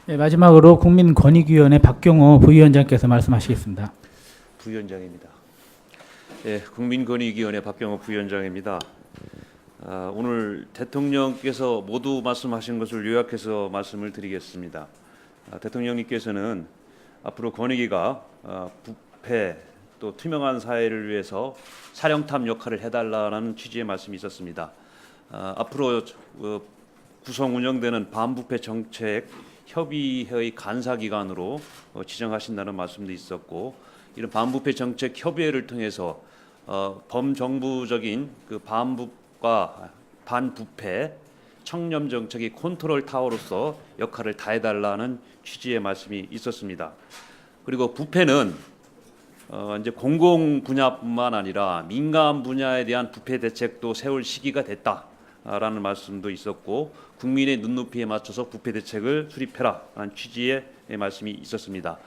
네, 마지막으로 국민권익위원회 박경호 부위원장께서 말씀하시겠습니다. 부위원장입니다. 네, 국민권익위원회 박경호 부위원장입니다. 오늘 대통령께서 모두 말씀하신 것을 요약해서 말씀을 드리겠습니다. 대통령님께서는 앞으로 권익위가 부패 또 투명한 사회를 위해서 사령탑 역할을 해달라는 취지의 말씀이 있었습니다. 앞으로 구성 운영되는 반부패 정책 협의회의 간사기관으로 지정하신다는 말씀도 있었고, 이런 반부패 정책 협의회를 통해서 범정부적인 그 반부과 반부패 청렴 정책의 컨트롤 타워로서 역할을 다해달라는 취지의 말씀이 있었습니다. 그리고 부패는 이제 공공 분야뿐만 아니라 민간 분야에 대한 부패 대책도 세울 시기가 됐다라는 말씀도 있었고, 국민의 눈높이에 맞춰서 부패 대책을 수립해라라는 취지의 말씀이 있었습니다.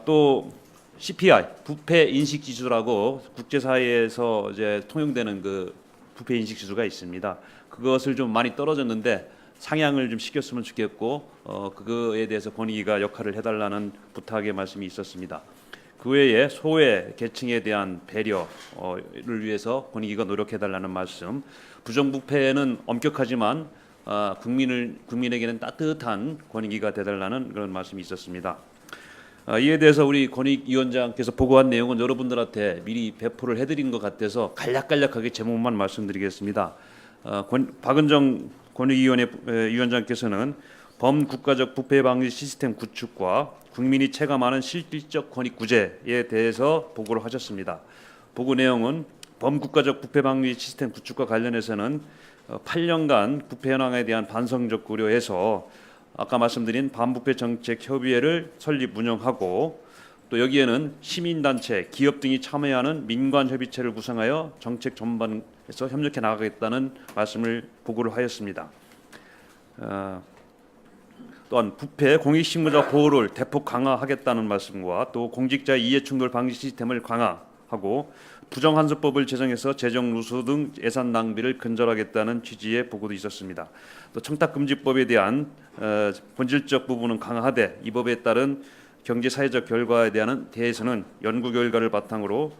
또 CPI 부패 인식 지수라고 국제사회에서 이제 통용되는 그 부패 인식 지수가 있습니다. 그것을 좀 많이 떨어졌는데 상향을 좀 시켰으면 좋겠고, 그거에 대해서 권익위가 역할을 해달라는 부탁의 말씀이 있었습니다. 그 외에 소외 계층에 대한 배려를 위해서 권익위가 노력해달라는 말씀, 부정부패는 엄격하지만 국민에게는 따뜻한 권익위가 되달라는 그런 말씀이 있었습니다. 이에 대해서 우리 권익위원장께서 보고한 내용은 여러분들한테 미리 배포를 해드린 것 같아서 간략하게 제목만 말씀드리겠습니다. 박은정 권익위원회 위원장께서는 범국가적 부패 방지 시스템 구축과 국민이 체감하는 실질적 권익 구제에 대해서 보고를 하셨습니다. 보고 내용은 범국가적 부패 방지 시스템 구축과 관련해서는 8년간 부패 현황에 대한 반성적 고려해서 아까 말씀드린 반부패 정책 협의회를 설립 운영하고, 또 여기에는 시민단체, 기업 등이 참여하는 민관협의체를 구성하여 정책 전반에서 협력해 나가겠다는 말씀을 보고를 하였습니다. 또한 부패 공익신고자 보호를 대폭 강화하겠다는 말씀과 또 공직자의 이해충돌 방지 시스템을 강화하고 부정한수법을 제정해서 재정 누수 등 예산 낭비를 근절하겠다는 취지의 보고도 있었습니다. 또 청탁금지법에 대한 본질적 부분은 강화하되 이 법에 따른 경제 사회적 결과에 대해서는 연구 결과를 바탕으로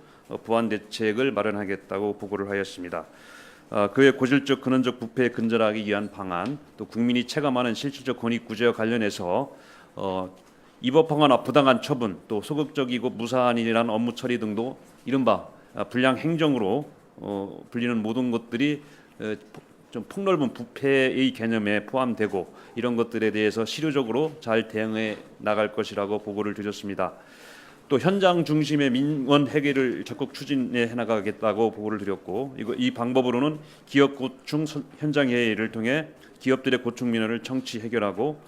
보완 대책을 마련하겠다고 보고를 하였습니다. 그의 고질적 근원적 부패에 근절하기 위한 방안, 또 국민이 체감하는 실질적 권익 구제와 관련해서 위법하거나 부당한 처분, 또 소극적이고 무사한 일이란 업무 처리 등도 이른바 불량 행정으로 불리는 모든 것들이 좀 폭넓은 부패의 개념에 포함되고, 이런 것들에 대해서 실효적으로 잘 대응해 나갈 것이라고 보고를 드렸습니다. 또 현장 중심의 민원 해결을 적극 추진해 나가겠다고 보고를 드렸고, 이 방법으로는 기업 고충 현장 회의를 통해 기업들의 고충 민원을 청취 해결하고,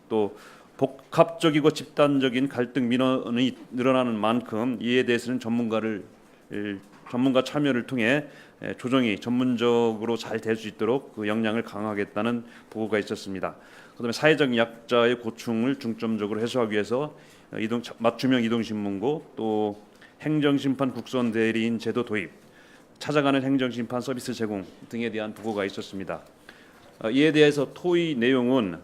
또 복합적이고 집단적인 갈등 민원이 늘어나는 만큼 이에 대해서는 전문가 참여를 통해 조정이 전문적으로 잘 될 수 있도록 그 역량을 강화하겠다는 보고가 있었습니다. 그다음에 사회적 약자의 고충을 중점적으로 해소하기 위해서 맞춤형 이동신문고, 또 행정심판 국선 대리인 제도 도입, 찾아가는 행정심판 서비스 제공 등에 대한 보고가 있었습니다. 이에 대해서 토의 내용은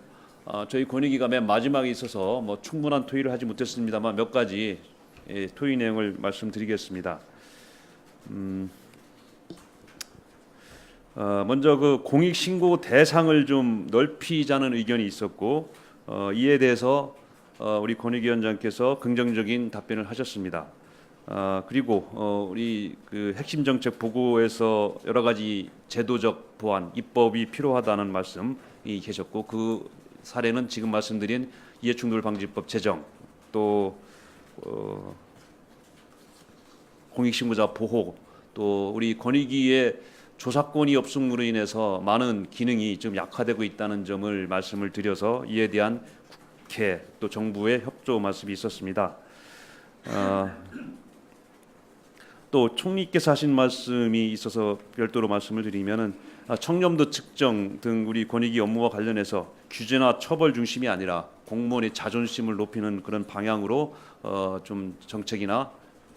저희 권익위가 맨 마지막에 있어서 충분한 토의를 하지 못했습니다만 몇 가지 토의 내용을 말씀드리겠습니다. 먼저 그 공익신고 대상을 좀 넓히자는 의견이 있었고, 이에 대해서 우리 권익위원장께서 긍정적인 답변을 하셨습니다. 그리고 우리 그 핵심 정책 보고에서 여러 가지 제도적 보완, 입법이 필요하다는 말씀이 계셨고, 그 사례는 지금 말씀드린 이해충돌방지법 제정, 또 공익신고자 보호, 또 우리 권익위의 조사권이 없음으로 인해서 많은 기능이 좀 약화되고 있다는 점을 말씀을 드려서 이에 대한 국회 또 정부의 협조 말씀이 있었습니다. 또 총리께서 하신 말씀이 있어서 별도로 말씀을 드리면은 청렴도 측정 등 우리 권익위 업무와 관련해서 규제나 처벌 중심이 아니라 공무원의 자존심을 높이는 그런 방향으로 좀 정책이나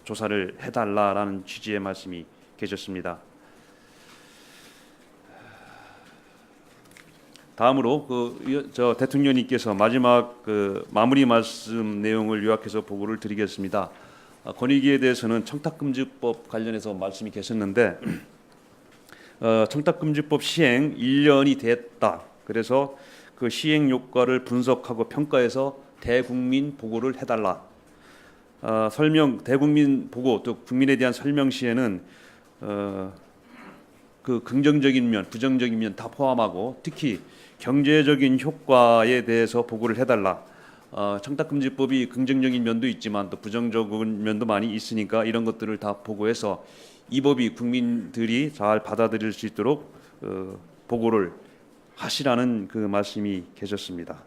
조사를 해달라라는 취지의 말씀이 계셨습니다. 다음으로 저 대통령님께서 마지막 마무리 말씀 내용을 요약해서 보고를 드리겠습니다. 권익위에 대해서는 청탁금지법 관련해서 말씀이 계셨는데 청탁금지법 시행 1년이 됐다. 그래서 그 시행 효과를 분석하고 평가해서 대국민 보고를 해달라. 대국민 보고 또 국민에 대한 설명 시에는 그 긍정적인 면, 부정적인 면 다 포함하고 특히 경제적인 효과에 대해서 보고를 해달라. 청탁금지법이 긍정적인 면도 있지만 또 부정적인 면도 많이 있으니까 이런 것들을 다 보고해서 이 법이 국민들이 잘 받아들일 수 있도록 보고를 하시라는 그 말씀이 계셨습니다.